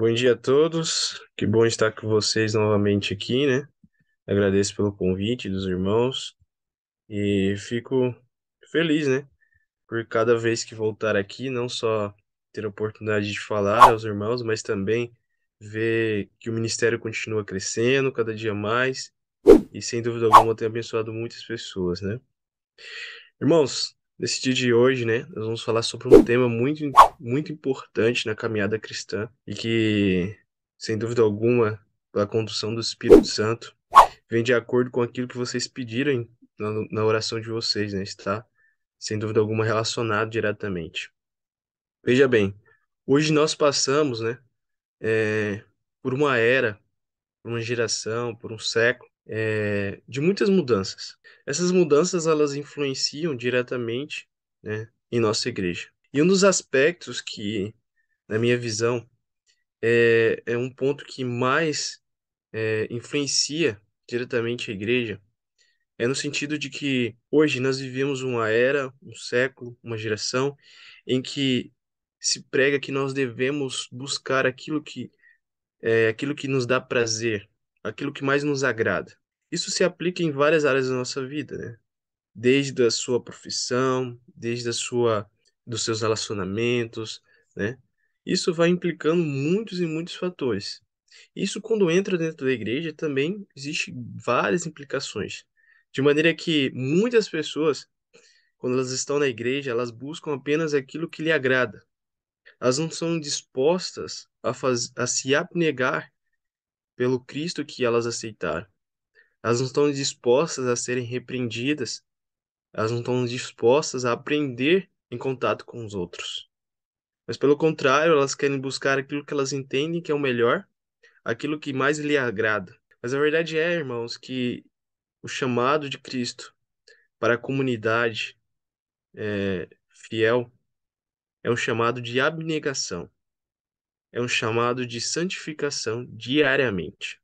Bom dia a todos, que bom estar com vocês novamente aqui, né? Agradeço pelo convite dos irmãos e fico feliz, né? Por cada vez que voltar aqui, não só ter a oportunidade de falar aos irmãos, mas também ver que o ministério continua crescendo cada dia mais e, sem dúvida alguma, tem abençoado muitas pessoas, né? Irmãos, nesse dia de hoje, né, nós vamos falar sobre um tema muito importante na caminhada cristã e que, sem dúvida alguma, pela condução do Espírito Santo, vem de acordo com aquilo que vocês pediram na oração de vocês, né? Está, sem dúvida alguma, relacionado diretamente. Veja bem, hoje nós passamos, né, é, por uma era, por uma geração, por um século, de muitas mudanças. Essas mudanças, elas influenciam diretamente, né, em nossa igreja. E um dos aspectos que, na minha visão, é um ponto que mais influencia diretamente a igreja, é no sentido de que hoje nós vivemos uma era, um século, uma geração em que se prega que nós devemos buscar aquilo que nos dá prazer, aquilo que mais nos agrada. Isso se aplica em várias áreas da nossa vida, né? Desde a sua profissão, desde dos seus relacionamentos, né? Isso vai implicando muitos e muitos fatores. Isso, quando entra dentro da igreja, também existe várias implicações. De maneira que muitas pessoas, quando elas estão na igreja, elas buscam apenas aquilo que lhe agrada. Elas não são dispostas a se abnegar pelo Cristo que elas aceitaram. Elas não estão dispostas a serem repreendidas. Elas não estão dispostas a aprender em contato com os outros. Mas, pelo contrário, elas querem buscar aquilo que elas entendem que é o melhor, aquilo que mais lhe agrada. Mas a verdade é, irmãos, que o chamado de Cristo para a comunidade fiel é um chamado de abnegação, é um chamado de santificação diariamente.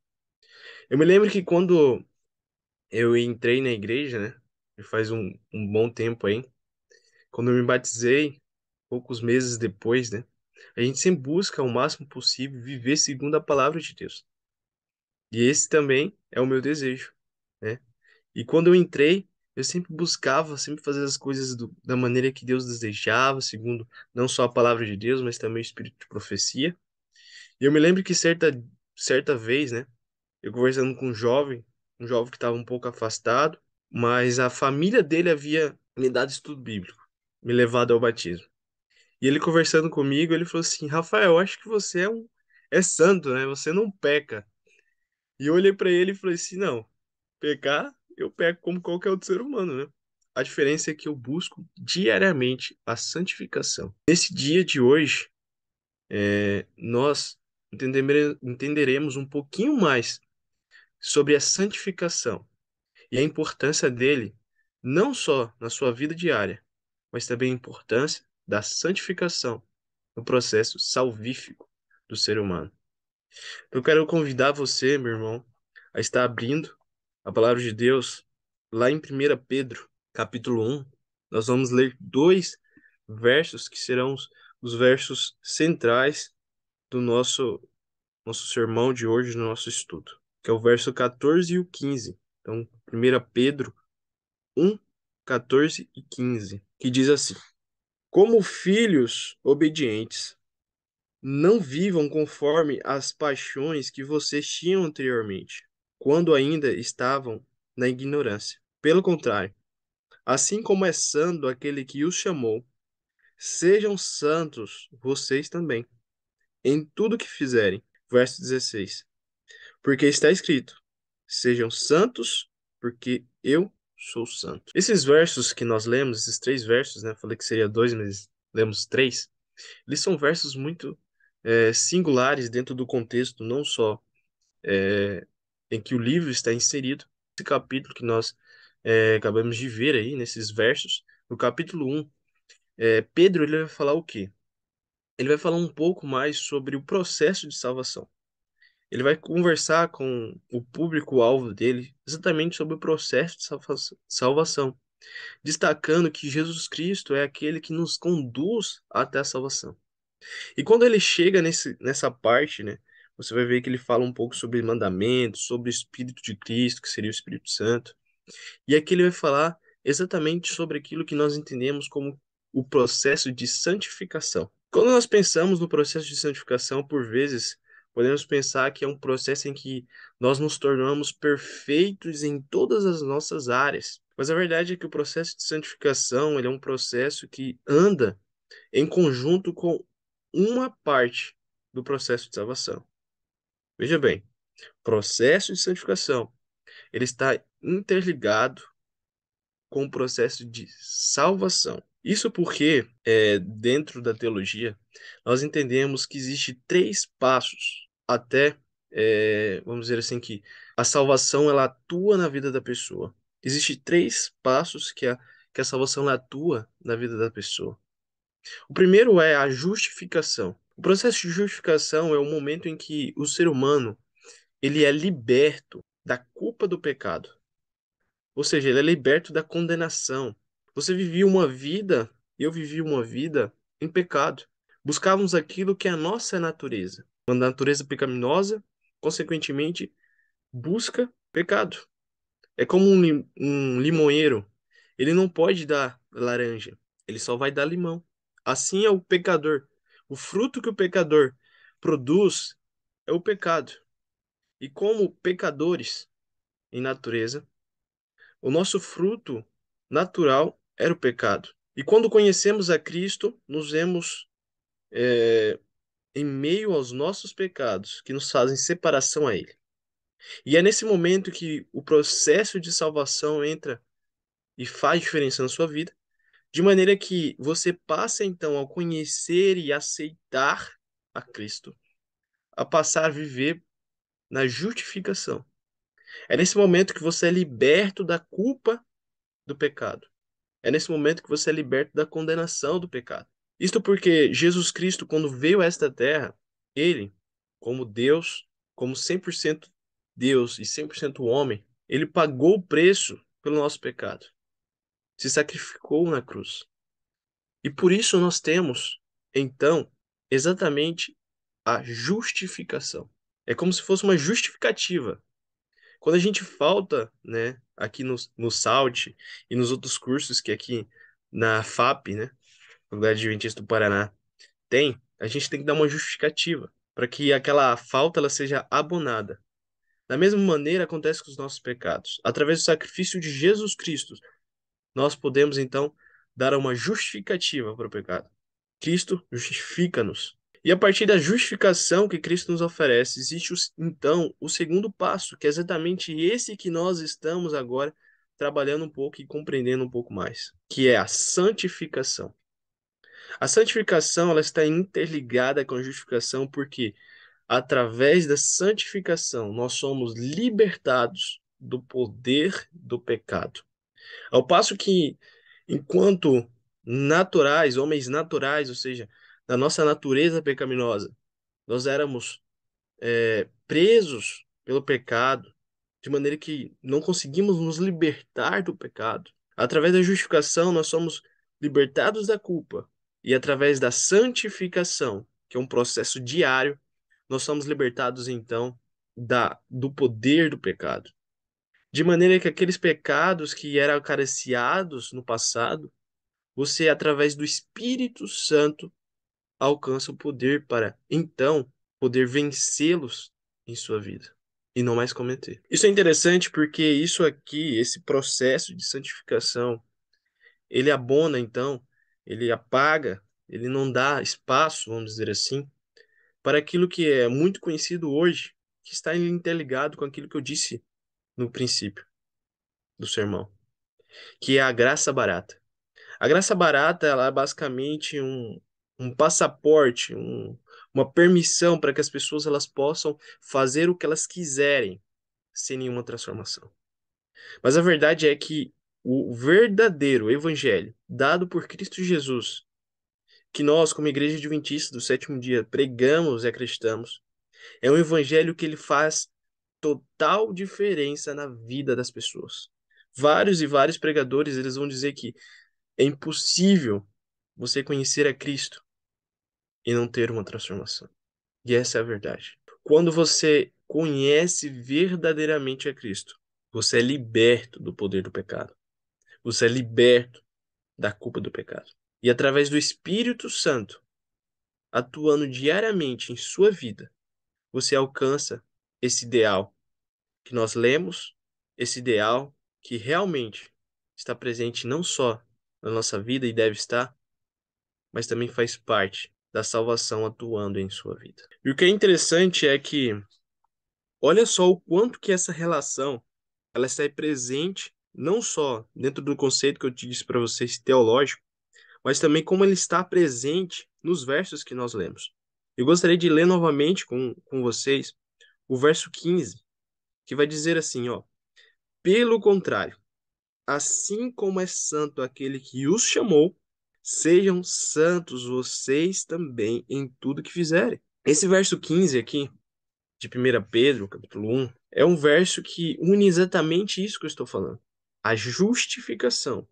Eu me lembro que quando eu entrei na igreja, né, faz um bom tempo aí, quando eu me batizei, poucos meses depois, né, a gente sempre busca o máximo possível viver segundo a palavra de Deus. E esse também é o meu desejo, né? E quando eu entrei, eu sempre buscava, sempre fazer as coisas da maneira que Deus desejava, segundo não só a palavra de Deus, mas também o espírito de profecia. E eu me lembro que certa vez, né, eu conversando com um jovem que estava um pouco afastado, mas a família dele havia me dado estudo bíblico, me levado ao batismo. E ele conversando comigo, ele falou assim: Rafael, eu acho que você é santo, né? Você não peca. E eu olhei para ele e falei assim: não, pecar, eu peco como qualquer outro ser humano, né? A diferença é que eu busco diariamente a santificação. Nesse dia de hoje, nós entenderemos um pouquinho mais sobre a santificação e a importância dele, não só na sua vida diária, mas também a importância da santificação no processo salvífico do ser humano. Eu quero convidar você, meu irmão, a estar abrindo a palavra de Deus lá em 1 Pedro, capítulo 1. Nós vamos ler dois versos que serão os versos centrais do nosso sermão de hoje, no nosso estudo, que é o verso 14 e o 15. Então, 1 Pedro 1, 14 e 15, que diz assim: Como filhos obedientes, não vivam conforme as paixões que vocês tinham anteriormente, quando ainda estavam na ignorância. Pelo contrário, assim como é santo aquele que os chamou, sejam santos vocês também, em tudo que fizerem. Verso 16. Porque está escrito: sejam santos, porque eu sou santo. Esses versos que nós lemos, esses três versos, né? Falei que seria dois, mas lemos três. Eles são versos muito singulares dentro do contexto, não só em que o livro está inserido. Esse capítulo que nós acabamos de ver aí, nesses versos, no capítulo um, Pedro ele vai falar o quê? Ele vai falar um pouco mais sobre o processo de salvação. Ele vai conversar com o público-alvo dele exatamente sobre o processo de salvação, destacando que Jesus Cristo é aquele que nos conduz até a salvação. E quando ele chega nessa parte, né, você vai ver que ele fala um pouco sobre mandamentos, sobre o Espírito de Cristo, que seria o Espírito Santo. E aqui ele vai falar exatamente sobre aquilo que nós entendemos como o processo de santificação. Quando nós pensamos no processo de santificação, por vezes, podemos pensar que é um processo em que nós nos tornamos perfeitos em todas as nossas áreas. Mas a verdade é que o processo de santificação, ele é um processo que anda em conjunto com uma parte do processo de salvação. Veja bem, processo de santificação, ele está interligado com o processo de salvação. Isso porque, dentro da teologia, nós entendemos que existe três passos até, vamos dizer assim, que a salvação ela atua na vida da pessoa. Existem três passos que a salvação ela atua na vida da pessoa. O primeiro é a justificação. O processo de justificação é o momento em que o ser humano ele é liberto da culpa do pecado. Ou seja, ele é liberto da condenação. Você vivia uma vida, eu vivi uma vida em pecado. Buscávamos aquilo que é a nossa natureza. Uma natureza pecaminosa, consequentemente, busca pecado. É como um limoeiro. Ele não pode dar laranja, ele só vai dar limão. Assim é o pecador. O fruto que o pecador produz é o pecado. E como pecadores em natureza, o nosso fruto natural era o pecado. E quando conhecemos a Cristo, nos vemos em meio aos nossos pecados que nos fazem separação a Ele. E é nesse momento que o processo de salvação entra e faz diferença na sua vida, de maneira que você passa então a conhecer e aceitar a Cristo, a passar a viver na justificação. É nesse momento que você é liberto da culpa do pecado. É nesse momento que você é liberto da condenação do pecado. Isto porque Jesus Cristo, quando veio a esta terra, ele, como Deus, como 100% Deus e 100% homem, ele pagou o preço pelo nosso pecado. Se sacrificou na cruz. E por isso nós temos, então, exatamente a justificação. É como se fosse uma justificativa. Quando a gente falta, né, aqui no SALT e nos outros cursos que aqui na FAP, né, Faculdade Adventista do Paraná, a gente tem que dar uma justificativa para que aquela falta ela seja abonada. Da mesma maneira acontece com os nossos pecados. Através do sacrifício de Jesus Cristo, nós podemos então dar uma justificativa para o pecado. Cristo justifica-nos. E a partir da justificação que Cristo nos oferece, existe então o segundo passo, que é exatamente esse que nós estamos agora trabalhando um pouco e compreendendo um pouco mais, que é a santificação. A santificação ela está interligada com a justificação porque através da santificação nós somos libertados do poder do pecado. Ao passo que, enquanto naturais, homens naturais, ou seja, da nossa natureza pecaminosa, nós éramos presos pelo pecado, de maneira que não conseguimos nos libertar do pecado. Através da justificação, nós somos libertados da culpa, e através da santificação, que é um processo diário, nós somos libertados então do poder do pecado. De maneira que aqueles pecados que eram acariciados no passado, você, através do Espírito Santo, alcança o poder para, então, poder vencê-los em sua vida e não mais cometer. Isso é interessante porque isso aqui, esse processo de santificação, ele abona, então, ele apaga, ele não dá espaço, vamos dizer assim, para aquilo que é muito conhecido hoje, que está interligado com aquilo que eu disse no princípio do sermão, que é a graça barata. A graça barata, ela é basicamente um passaporte, uma permissão para que as pessoas elas possam fazer o que elas quiserem sem nenhuma transformação. Mas a verdade é que o verdadeiro evangelho dado por Cristo Jesus, que nós, como Igreja Adventista do Sétimo Dia, pregamos e acreditamos, é um evangelho que ele faz total diferença na vida das pessoas. Vários e vários pregadores, eles vão dizer que é impossível você conhecer a Cristo e não ter uma transformação. E essa é a verdade. Quando você conhece verdadeiramente a Cristo, você é liberto do poder do pecado. Você é liberto da culpa do pecado. E através do Espírito Santo, atuando diariamente em sua vida, você alcança esse ideal que nós lemos, esse ideal que realmente está presente não só na nossa vida e deve estar, mas também faz parte da salvação atuando em sua vida. E o que é interessante é que, olha só o quanto que essa relação ela está presente não só dentro do conceito que eu te disse para vocês teológico, mas também como ele está presente nos versos que nós lemos. Eu gostaria de ler novamente com vocês o verso 15, que vai dizer assim, ó: pelo contrário, assim como é santo aquele que os chamou, sejam santos vocês também em tudo que fizerem. Esse verso 15 aqui, de 1 Pedro, capítulo 1, é um verso que une exatamente isso que eu estou falando. A justificação,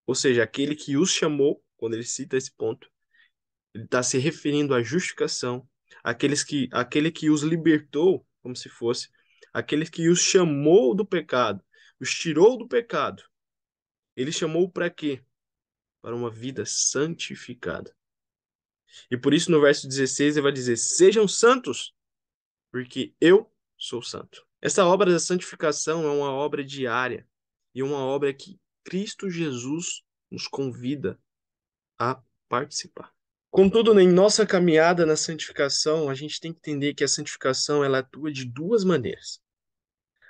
ou seja, aquele que os chamou, quando ele cita esse ponto, ele está se referindo à justificação, aquele que os libertou, como se fosse, aquele que os chamou do pecado, os tirou do pecado. Ele chamou para quê? Para uma vida santificada. E por isso no verso 16 ele vai dizer: sejam santos, porque eu sou santo. Essa obra da santificação é uma obra diária e uma obra que Cristo Jesus nos convida a participar. Contudo, em nossa caminhada na santificação, a gente tem que entender que a santificação ela atua de duas maneiras.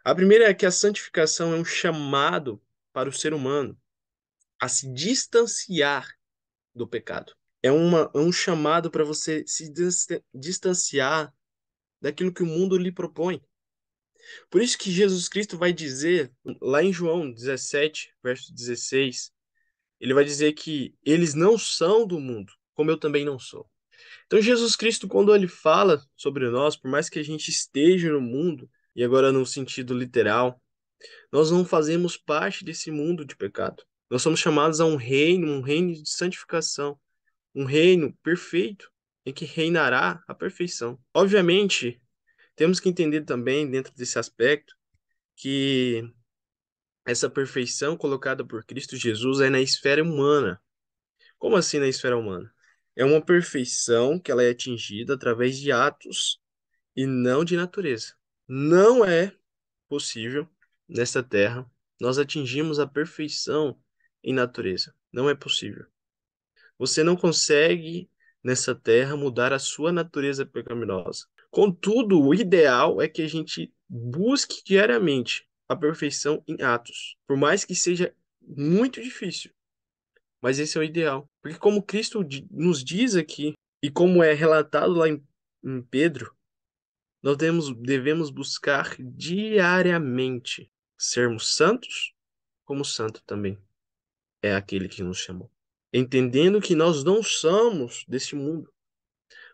A primeira é que a santificação é um chamado para o ser humano a se distanciar do pecado. É um chamado para você se distanciar daquilo que o mundo lhe propõe. Por isso que Jesus Cristo vai dizer, lá em João 17, verso 16, ele vai dizer que eles não são do mundo, como eu também não sou. Então, Jesus Cristo, quando ele fala sobre nós, por mais que a gente esteja no mundo, e agora no sentido literal, nós não fazemos parte desse mundo de pecado. Nós somos chamados a um reino de santificação, um reino perfeito, em que reinará a perfeição. Obviamente, temos que entender também, dentro desse aspecto, que essa perfeição colocada por Cristo Jesus é na esfera humana. Como assim na esfera humana? É uma perfeição que ela é atingida através de atos e não de natureza. Não é possível, nesta terra, nós atingirmos a perfeição em natureza. Não é possível. Você não consegue, nessa terra, mudar a sua natureza pecaminosa. Contudo, o ideal é que a gente busque diariamente a perfeição em atos, por mais que seja muito difícil. Mas esse é o ideal. Porque como Cristo nos diz aqui, e como é relatado lá em Pedro, nós devemos buscar diariamente sermos santos, como santo também é aquele que nos chamou. Entendendo que nós não somos deste mundo,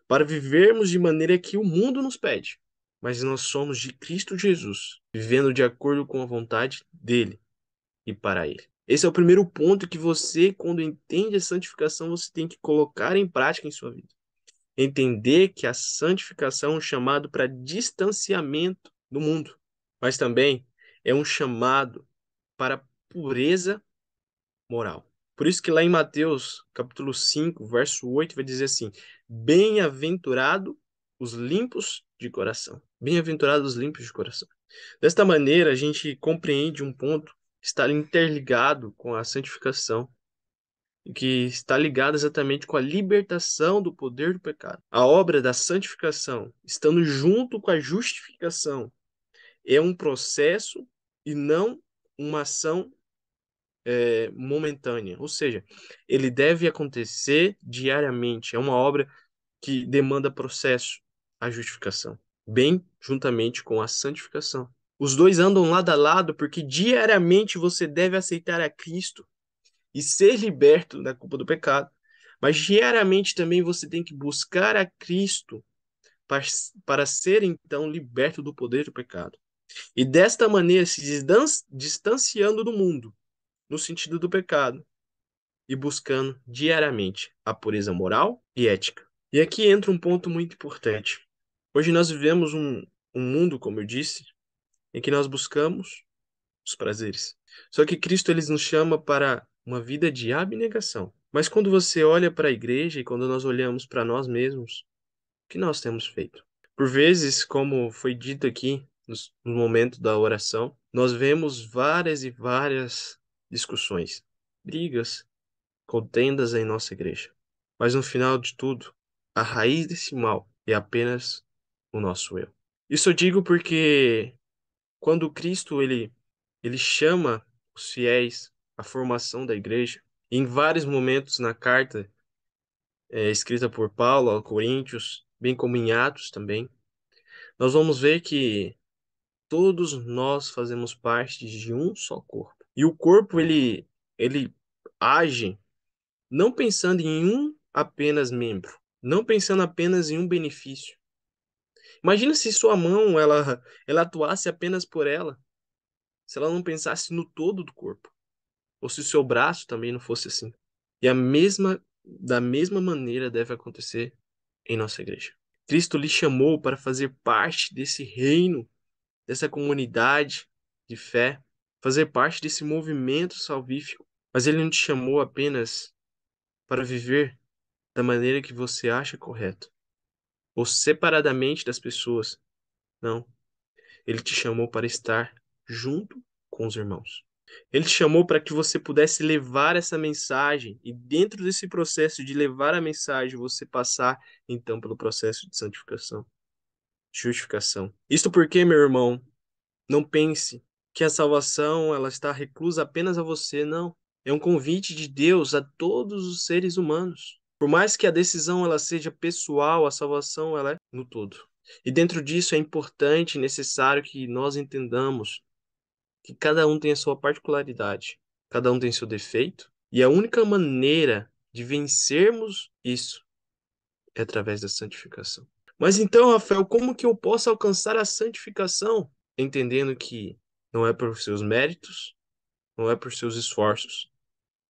para vivermos de maneira que o mundo nos pede, mas nós somos de Cristo Jesus, vivendo de acordo com a vontade dele e para ele. Esse é o primeiro ponto que você, quando entende a santificação, você tem que colocar em prática em sua vida. Entender que a santificação é um chamado para distanciamento do mundo, mas também é um chamado para pureza moral. Por isso que lá em Mateus, capítulo 5, verso 8, vai dizer assim: bem-aventurado os limpos de coração. Bem-aventurados os limpos de coração. Desta maneira, a gente compreende um ponto que está interligado com a santificação, e que está ligado exatamente com a libertação do poder do pecado. A obra da santificação, estando junto com a justificação, é um processo e não uma ação momentânea. Ou seja, ele deve acontecer diariamente. É uma obra que demanda processo, a justificação, bem juntamente com a santificação. Os dois andam lado a lado porque diariamente você deve aceitar a Cristo e ser liberto da culpa do pecado. Mas diariamente também você tem que buscar a Cristo para ser então liberto do poder do pecado. E desta maneira se distanciando do mundo, no sentido do pecado, e buscando diariamente a pureza moral e ética. E aqui entra um ponto muito importante. Hoje nós vivemos um mundo, como eu disse, em que nós buscamos os prazeres. Só que Cristo ele nos chama para uma vida de abnegação. Mas quando você olha para a igreja e quando nós olhamos para nós mesmos, o que nós temos feito? Por vezes, como foi dito aqui no momento da oração, nós vemos várias e várias discussões, brigas, contendas em nossa igreja. Mas no final de tudo, a raiz desse mal é apenas o nosso eu. Isso eu digo porque quando Cristo ele chama os fiéis à formação da igreja, em vários momentos na carta escrita por Paulo aos Coríntios, bem como em Atos também, nós vamos ver que todos nós fazemos parte de um só corpo. E o corpo ele age não pensando em um apenas membro, não pensando apenas em um benefício. Imagina se sua mão ela atuasse apenas por ela, se ela não pensasse no todo do corpo, ou se o seu braço também não fosse assim. E da mesma maneira deve acontecer em nossa igreja. Cristo lhe chamou para fazer parte desse reino, dessa comunidade de fé, fazer parte desse movimento salvífico. Mas ele não te chamou apenas para viver da maneira que você acha correto, ou separadamente das pessoas. Não. Ele te chamou para estar junto com os irmãos. Ele te chamou para que você pudesse levar essa mensagem e dentro desse processo de levar a mensagem, você passar então pelo processo de santificação, justificação. Isto porque, meu irmão, não pense que a salvação ela está reclusa apenas a você, não. É um convite de Deus a todos os seres humanos. Por mais que a decisão ela seja pessoal, a salvação ela é no todo. E dentro disso é importante e necessário que nós entendamos que cada um tem a sua particularidade, cada um tem seu defeito, e a única maneira de vencermos isso é através da santificação. Mas então, Rafael, como que eu posso alcançar a santificação? Entendendo que não é por seus méritos, não é por seus esforços,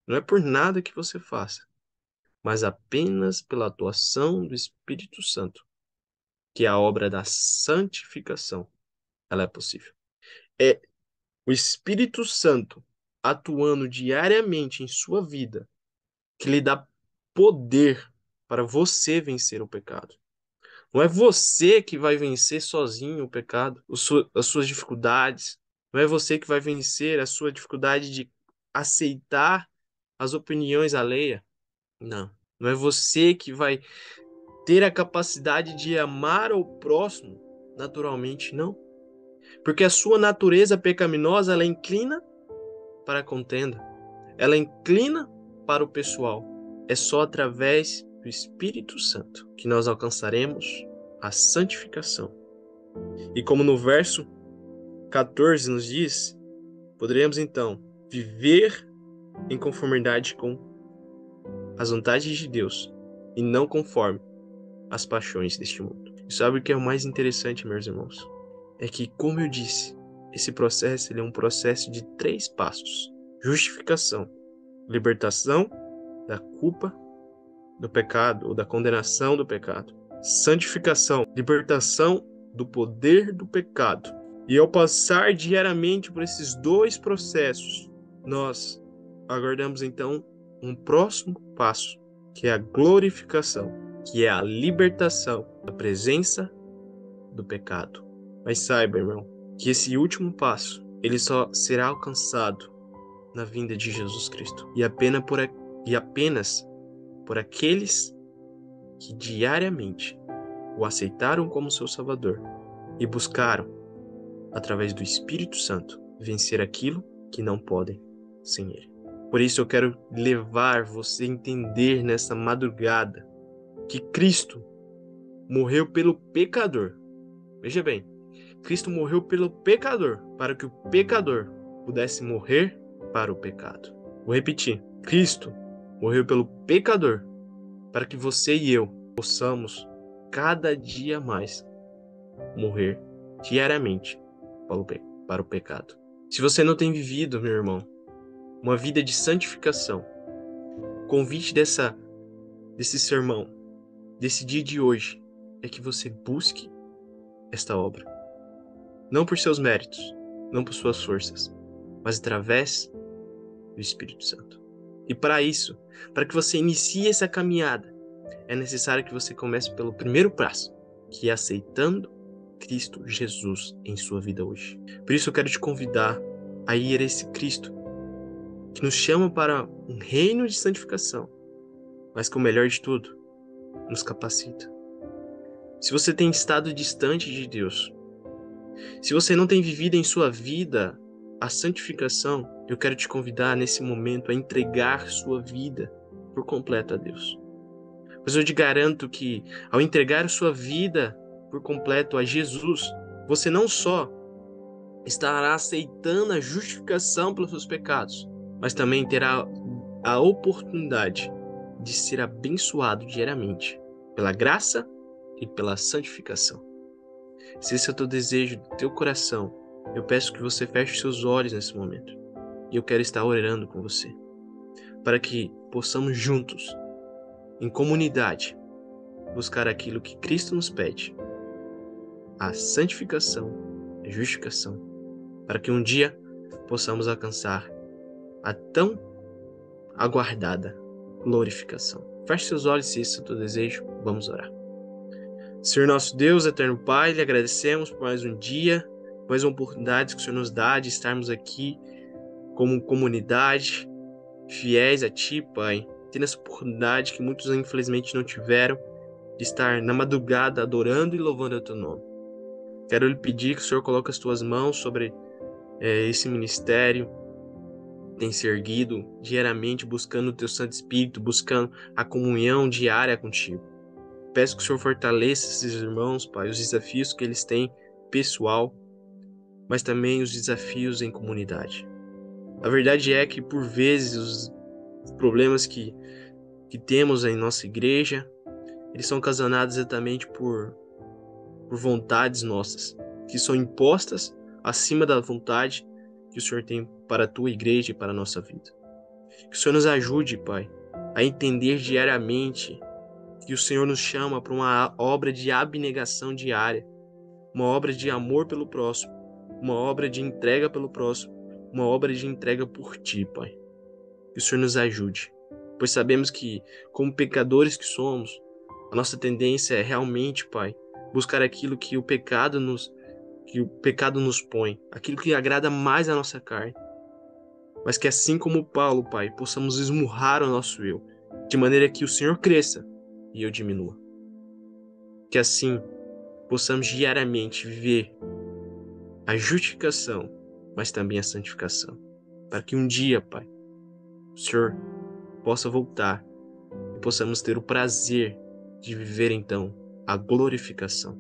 não é por nada que você faça, mas apenas pela atuação do Espírito Santo, que é a obra da santificação, ela é possível. É o Espírito Santo atuando diariamente em sua vida que lhe dá poder para você vencer o pecado. Não é você que vai vencer sozinho o pecado, as suas dificuldades. Não é você que vai vencer a sua dificuldade de aceitar as opiniões alheias. Não. Não é você que vai ter a capacidade de amar o próximo naturalmente, não. Porque a sua natureza pecaminosa, ela inclina para a contenda. Ela inclina para o pessoal. É só através do Espírito Santo que nós alcançaremos a santificação. E como no verso 14 nos diz, poderemos então viver em conformidade com as vontades de Deus e não conforme as paixões deste mundo. E sabe o que é o mais interessante, meus irmãos? É que, como eu disse, esse processo ele é um processo de 3 passos: justificação, libertação da culpa do pecado ou da condenação do pecado, santificação, libertação do poder do pecado. E ao passar diariamente por esses 2 processos, nós aguardamos então um próximo passo, que é a glorificação, que é a libertação da presença do pecado. Mas saiba, irmão, que esse último passo, ele só será alcançado na vinda de Jesus Cristo. E apenas por aqueles que diariamente o aceitaram como seu Salvador e buscaram, através do Espírito Santo, vencer aquilo que não podem sem Ele. Por isso eu quero levar você a entender nessa madrugada que Cristo morreu pelo pecador. Veja bem, Cristo morreu pelo pecador, para que o pecador pudesse morrer para o pecado. Vou repetir. Cristo morreu pelo pecador, para que você e eu possamos, cada dia mais, morrer diariamente para o pecado. Se você não tem vivido, meu irmão, uma vida de santificação, o convite desse sermão desse dia de hoje é que você busque esta obra. Não por seus méritos, não por suas forças, mas através do Espírito Santo. E para isso, para que você inicie essa caminhada, é necessário que você comece pelo primeiro passo, que é aceitando Cristo Jesus em sua vida hoje. Por isso eu quero te convidar a ir a esse Cristo que nos chama para um reino de santificação, mas que o melhor de tudo, nos capacita. Se você tem estado distante de Deus, se você não tem vivido em sua vida a santificação, eu quero te convidar nesse momento a entregar sua vida por completo a Deus. Pois eu te garanto que, ao entregar sua vida por completo a Jesus, você não só estará aceitando a justificação pelos seus pecados, mas também terá a oportunidade de ser abençoado diariamente pela graça e pela santificação. Se esse é o teu desejo do teu coração, eu peço que você feche seus olhos nesse momento. E eu quero estar orando com você, para que possamos juntos, em comunidade, buscar aquilo que Cristo nos pede, a santificação, a justificação, para que um dia possamos alcançar a tão aguardada glorificação. Feche seus olhos se esse é o teu desejo, vamos orar. Senhor nosso Deus, eterno Pai, lhe agradecemos por mais um dia, mais uma oportunidade que o Senhor nos dá de estarmos aqui como comunidade, fiéis a Ti, Pai, tendo essa oportunidade que muitos infelizmente não tiveram, de estar na madrugada adorando e louvando o Teu nome. Quero lhe pedir que o Senhor coloque as Tuas mãos sobre esse ministério, tem se erguido diariamente buscando o Teu Santo Espírito, buscando a comunhão diária contigo. Peço que o Senhor fortaleça esses irmãos, Pai, os desafios que eles têm pessoal, mas também os desafios em comunidade. A verdade é que, por vezes, os problemas que temos em nossa igreja, eles são ocasionados exatamente por vontades nossas, que são impostas acima da vontade que o Senhor tem para a tua igreja e para a nossa vida. Que o Senhor nos ajude, Pai, a entender diariamente que o Senhor nos chama para uma obra de abnegação diária, uma obra de amor pelo próximo, uma obra de entrega pelo próximo, uma obra de entrega por Ti, Pai. Que o Senhor nos ajude, pois sabemos que, como pecadores que somos, a nossa tendência é realmente, Pai, buscar aquilo que o pecado nos põe, aquilo que agrada mais a nossa carne. Mas que assim como Paulo, Pai, possamos esmurrar o nosso eu, de maneira que o Senhor cresça e eu diminua. Que assim possamos diariamente viver a justificação, mas também a santificação. Para que um dia, Pai, o Senhor possa voltar e possamos ter o prazer de viver então a glorificação.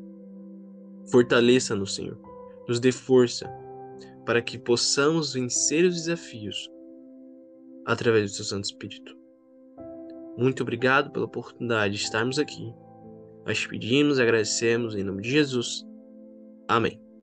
Fortaleça-nos, Senhor. Nos dê força para que possamos vencer os desafios através do Seu Santo Espírito. Muito obrigado pela oportunidade de estarmos aqui. Nós te pedimos e agradecemos em nome de Jesus. Amém.